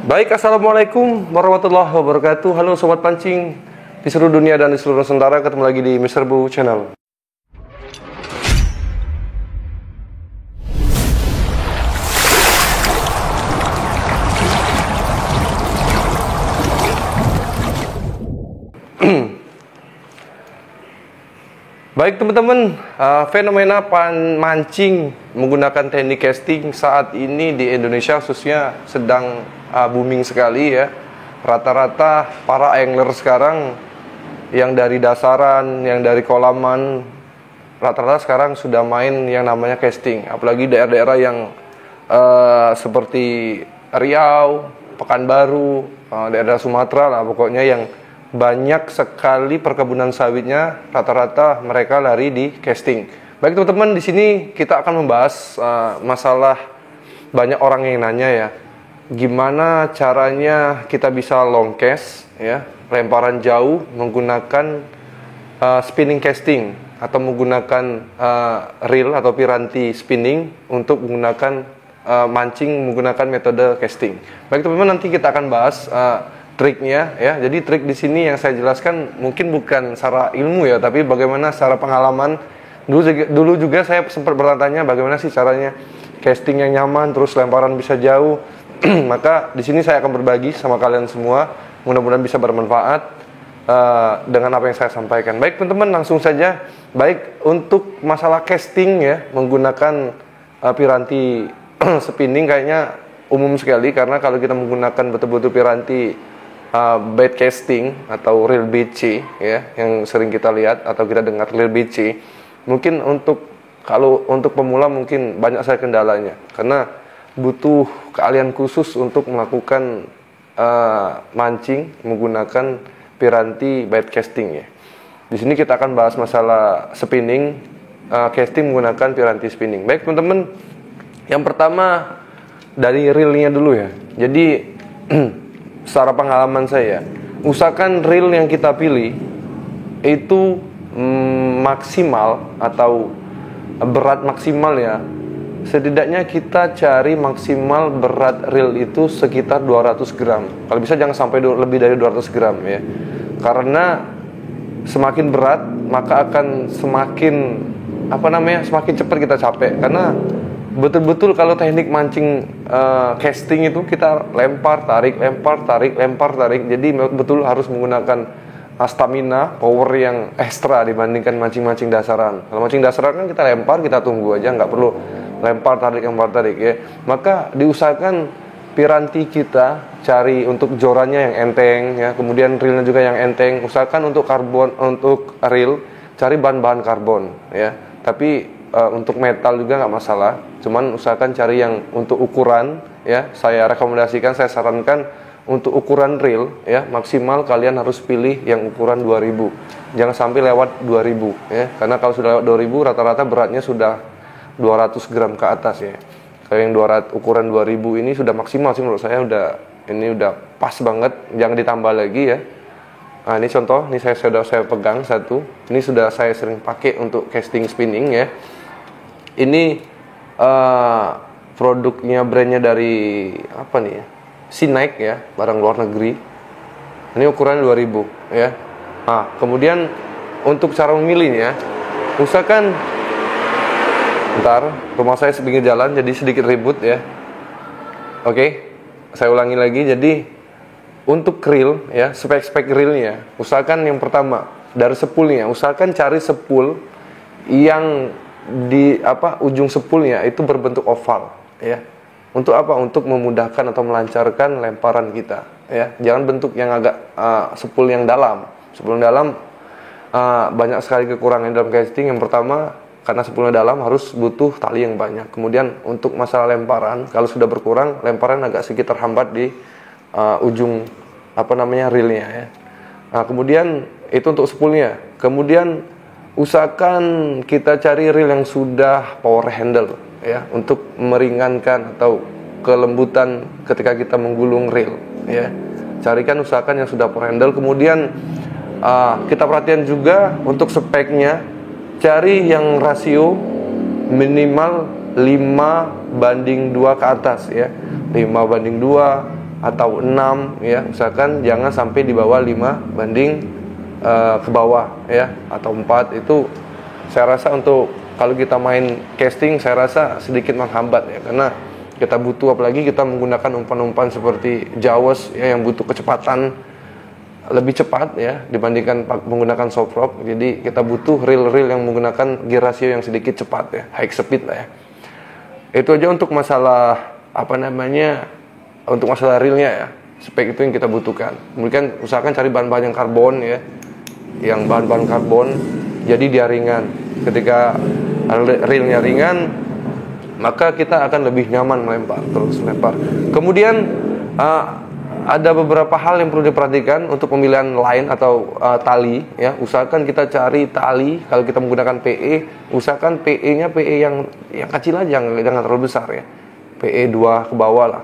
Baik, assalamualaikum warahmatullahi wabarakatuh. Halo sobat pancing di seluruh dunia dan di seluruh Nusantara, ketemu lagi di Mr. Bu Channel. Baik teman-teman, fenomena mancing menggunakan teknik casting saat ini di Indonesia khususnya sedang booming sekali ya. Rata-rata para angler sekarang yang dari dasaran, yang dari kolaman, rata-rata sekarang sudah main yang namanya casting. Apalagi daerah-daerah yang seperti Riau, Pekanbaru, daerah Sumatera lah pokoknya yang banyak sekali perkebunan sawitnya, rata-rata mereka lari di casting. Baik teman-teman, di sini kita akan membahas masalah banyak orang yang nanya ya, gimana caranya kita bisa long cast ya, lemparan jauh menggunakan spinning casting atau menggunakan reel atau piranti spinning untuk menggunakan mancing menggunakan metode casting. Baik teman-teman, nanti kita akan bahas triknya ya. Jadi trik di sini yang saya jelaskan mungkin bukan secara ilmu ya, tapi bagaimana secara pengalaman. Dulu juga saya sempat bertanya bagaimana sih caranya casting yang nyaman terus lemparan bisa jauh. Maka di sini saya akan berbagi sama kalian semua. Mudah-mudahan bisa bermanfaat dengan apa yang saya sampaikan. Baik teman-teman, langsung saja. Baik, untuk masalah casting ya menggunakan piranti spinning kayaknya umum sekali, karena kalau kita menggunakan betul-betul piranti bait casting atau reel BC ya, yang sering kita lihat atau kita dengar reel BC, mungkin kalau untuk pemula mungkin banyak sekali kendalanya, karena butuh keahlian khusus untuk melakukan mancing menggunakan piranti bait casting ya. Di sini kita akan bahas masalah spinning, casting menggunakan piranti spinning. Baik teman-teman, yang pertama dari reelnya dulu ya. Jadi secara pengalaman saya, usahakan reel yang kita pilih itu maksimal atau berat maksimal ya. Setidaknya kita cari maksimal berat reel itu sekitar 200 gram. Kalau bisa jangan sampai lebih dari 200 gram ya. Karena semakin berat maka akan semakin semakin cepat kita capek. Karena betul-betul kalau teknik mancing casting itu kita lempar, tarik, lempar, tarik, lempar, tarik. Jadi betul harus menggunakan stamina, power yang ekstra dibandingkan mancing-mancing dasaran. Kalau mancing dasaran kan kita lempar, kita tunggu aja, nggak perlu lempar, tarik ya. Maka diusahakan piranti kita cari untuk jorannya yang enteng ya, kemudian reelnya juga yang enteng. Usahakan untuk untuk reel cari bahan-bahan karbon ya. Tapi untuk metal juga nggak masalah, cuman usahakan cari yang untuk ukuran ya. Saya rekomendasikan, saya sarankan untuk ukuran reel ya, maksimal kalian harus pilih yang ukuran 2000, jangan sampai lewat 2000 ya, karena kalau sudah lewat 2000 rata-rata beratnya sudah 200 gram ke atas ya. Kalau yang ukuran 2000 ini sudah maksimal sih menurut saya, ini udah pas banget, jangan ditambah lagi ya. Nah ini contoh, ini saya pegang satu, ini sudah saya sering pakai untuk casting spinning ya. Ini produknya, brandnya dari apa nih ya, Sinaik ya, barang luar negeri. Ini ukuran 2000 ya. Nah kemudian untuk cara memilihnya, usahakan, bentar, rumah saya sepinggir jalan jadi sedikit ribut ya. Oke, saya ulangi lagi. Jadi untuk reel ya, spek reelnya, usahakan yang pertama dari sepulnya, usahakan cari sepul yang di ujung sepulnya itu berbentuk oval ya. Untuk apa? Untuk memudahkan atau melancarkan lemparan kita ya. Jangan bentuk yang agak sepul yang dalam. Sepul yang dalam banyak sekali kekurangan dalam casting. Yang pertama, karena sepulnya dalam harus butuh tali yang banyak. Kemudian untuk masalah lemparan, kalau sudah berkurang, lemparan agak sedikit terhambat di ujung reelnya ya. Nah, kemudian itu untuk sepulnya. Kemudian usahakan kita cari reel yang sudah power handle ya, untuk meringankan atau kelembutan ketika kita menggulung reel ya. Carikan, usahakan yang sudah power handle. Kemudian kita perhatian juga untuk speknya, cari yang rasio minimal 5:2 ke atas ya. 5:2 atau 6 ya, usahakan jangan sampai di bawah 5 banding ke bawah ya, atau 4. Itu saya rasa untuk kalau kita main casting saya rasa sedikit menghambat ya, karena kita butuh, apalagi kita menggunakan umpan-umpan seperti Jaws ya, yang butuh kecepatan lebih cepat ya dibandingkan menggunakan soft rock. Jadi kita butuh reel-reel yang menggunakan gear ratio yang sedikit cepat ya, high speed lah ya. Itu aja untuk masalah untuk masalah reelnya ya. Spek itu yang kita butuhkan. Kemudian usahakan cari bahan-bahan yang karbon ya, yang bahan-bahan karbon, jadi dia ringan. Ketika reelnya ringan, maka kita akan lebih nyaman melempar. Kemudian ada beberapa hal yang perlu diperhatikan untuk pemilihan line atau tali ya. Usahakan kita cari tali, kalau kita menggunakan PE, usahakan PE-nya PE yang kecil aja, jangan terlalu besar ya. PE 2 ke bawah lah.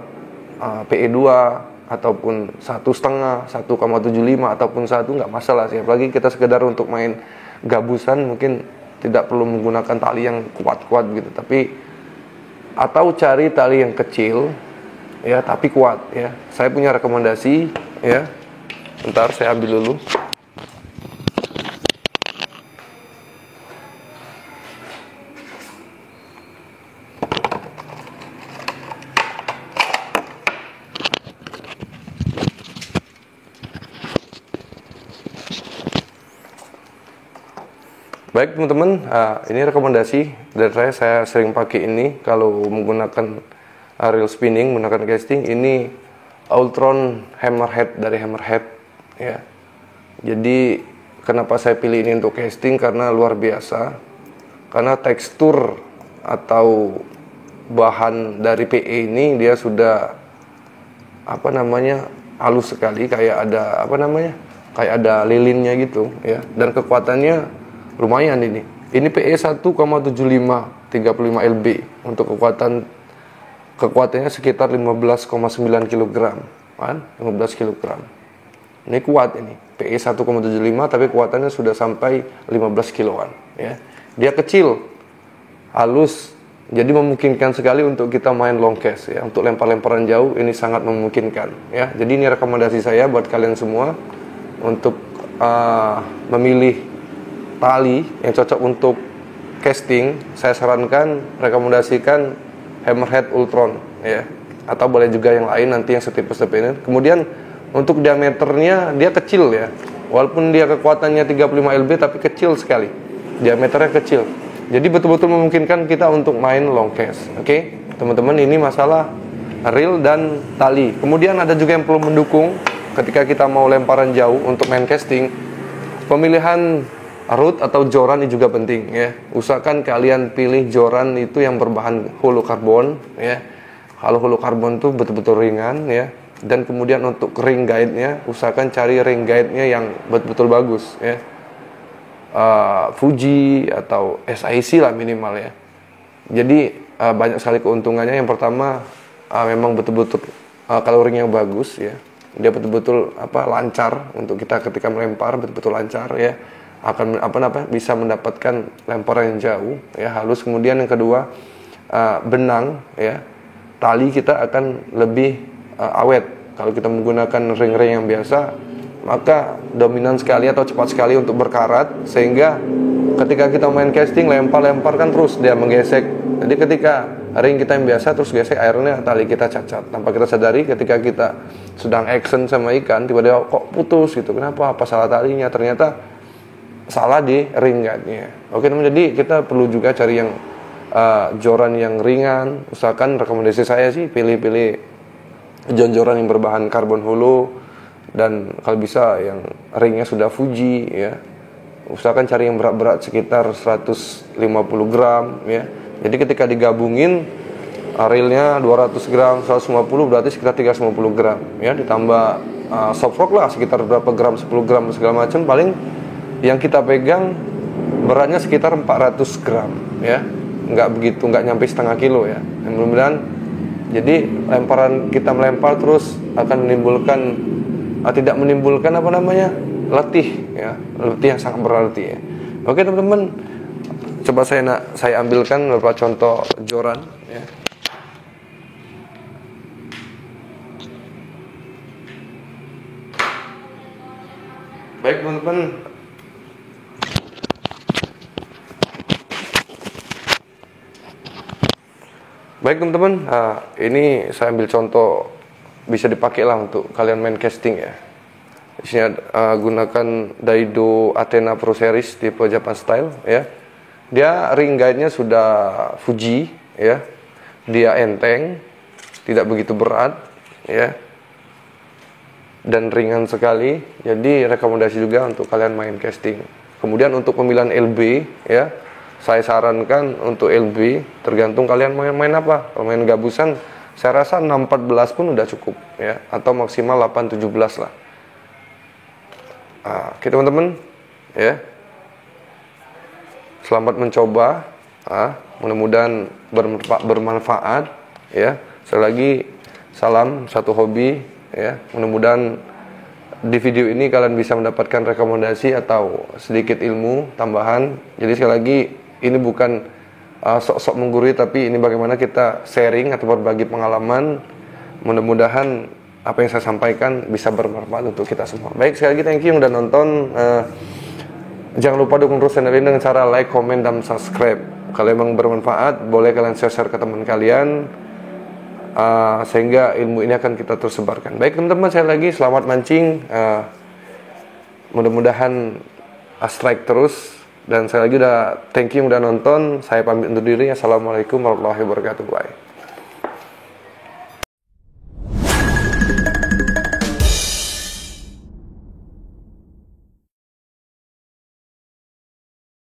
PE 2 ataupun 1,5, 1,75 ataupun 1 nggak masalah sih. Apalagi kita sekedar untuk main gabusan, mungkin tidak perlu menggunakan tali yang kuat-kuat gitu. Atau cari tali yang kecil ya tapi kuat ya. Saya punya rekomendasi ya. Bentar saya ambil dulu. Baik teman-teman, ini rekomendasi dari saya sering pakai ini kalau menggunakan reel spinning, menggunakan casting. Ini Ultron Hammerhead dari Hammerhead ya. Jadi kenapa saya pilih ini untuk casting, karena luar biasa, karena tekstur atau bahan dari PE ini dia sudah halus sekali, kayak ada lilinnya gitu ya, dan kekuatannya lumayan ini. Ini PE 1,75 35 lb untuk kekuatannya sekitar 15,9 kg kan, 15 kg. Ini kuat ini. PE 1,75 tapi kuatannya sudah sampai 15 kiloan ya. Dia kecil, halus, jadi memungkinkan sekali untuk kita main long cast ya. Untuk lempar-lemparan jauh ini sangat memungkinkan ya. Jadi ini rekomendasi saya buat kalian semua untuk memilih tali yang cocok untuk casting. Saya sarankan, rekomendasikan Hammerhead Ultron ya, atau boleh juga yang lain nanti yang setipe-setipe ini. Kemudian untuk diameternya dia kecil ya, walaupun dia kekuatannya 35 lb tapi kecil sekali, diameternya kecil, jadi betul-betul memungkinkan kita untuk main long cast. Oke teman-teman, ini masalah reel dan tali. Kemudian ada juga yang perlu mendukung ketika kita mau lemparan jauh untuk main casting. Pemilihan root atau joran ini juga penting ya. Usahakan kalian pilih joran itu yang berbahan holokarbon ya. Kalau holokarbon itu betul-betul ringan ya. Dan kemudian untuk ring guide-nya, usahakan cari ring guide-nya yang betul-betul bagus ya. Fuji atau SIC lah minimal ya. Jadi banyak sekali keuntungannya. Yang pertama memang betul-betul kalau ringnya bagus ya, dia betul-betul lancar untuk kita ketika melempar, betul-betul lancar ya. Akan bisa mendapatkan lemparan yang jauh ya, halus. Kemudian yang kedua, benang ya, tali kita akan lebih awet. Kalau kita menggunakan ring-ring yang biasa, maka dominan sekali atau cepat sekali untuk berkarat, sehingga ketika kita main casting lempar kan terus dia menggesek. Jadi ketika ring kita yang biasa terus gesek, akhirnya tali kita cacat tanpa kita sadari. Ketika kita sedang action sama ikan, tiba-tiba kok putus gitu, kenapa? Apa salah talinya? Ternyata salah di ring guide-nya. Oke teman, jadi kita perlu juga cari yang joran yang ringan. Usahakan, rekomendasi saya sih pilih joran yang berbahan karbon holo, dan kalau bisa yang ringnya sudah Fuji ya. Usahakan cari yang berat-berat sekitar 150 gram ya. Jadi ketika digabungin reelnya 200 gram, 150 berarti sekitar 350 gram ya. Ditambah soft rock lah sekitar berapa gram, 10 gram segala macam. Paling yang kita pegang beratnya sekitar 400 gram ya, nggak nyampe setengah kilo ya. Mudah-mudahan jadi lemparan kita melempar terus akan menimbulkan tidak menimbulkan letih ya, letih yang sangat berarti ya. Oke teman-teman, coba saya ambilkan beberapa contoh joran ya. Baik teman-teman, ini saya ambil contoh bisa dipakai lah untuk kalian main casting ya. Di sini gunakan Daido Athena Pro Series tipe Japan Style ya. Dia ring guide-nya sudah Fuji ya. Dia enteng, tidak begitu berat ya. Dan ringan sekali. Jadi rekomendasi juga untuk kalian main casting. Kemudian untuk pemilihan LB ya. Saya sarankan untuk LB, tergantung kalian main apa. Kalau main gabusan, saya rasa 6-14 pun udah cukup ya, atau maksimal 8-17 lah. Oke teman-teman, ya. Selamat mencoba. Mudah-mudahan bermanfaat ya. Sekali lagi salam satu hobi ya. Mudah-mudahan di video ini kalian bisa mendapatkan rekomendasi atau sedikit ilmu tambahan. Jadi sekali lagi ini bukan sok-sok menggurui, tapi ini bagaimana kita sharing atau berbagi pengalaman. Mudah-mudahan apa yang saya sampaikan bisa bermanfaat untuk kita semua. Baik, sekali lagi thank you yang udah nonton. Jangan lupa dukung terus channel ini dengan cara like, komen, dan subscribe. Kalau memang bermanfaat, boleh kalian share ke teman kalian, sehingga ilmu ini akan kita terus sebarkan. Baik teman-teman, saya lagi selamat mancing. Mudah-mudahan strike terus. Dan saya lagi udah thank you udah nonton. Saya pamit undur diri. Assalamualaikum warahmatullahi wabarakatuh. Bye.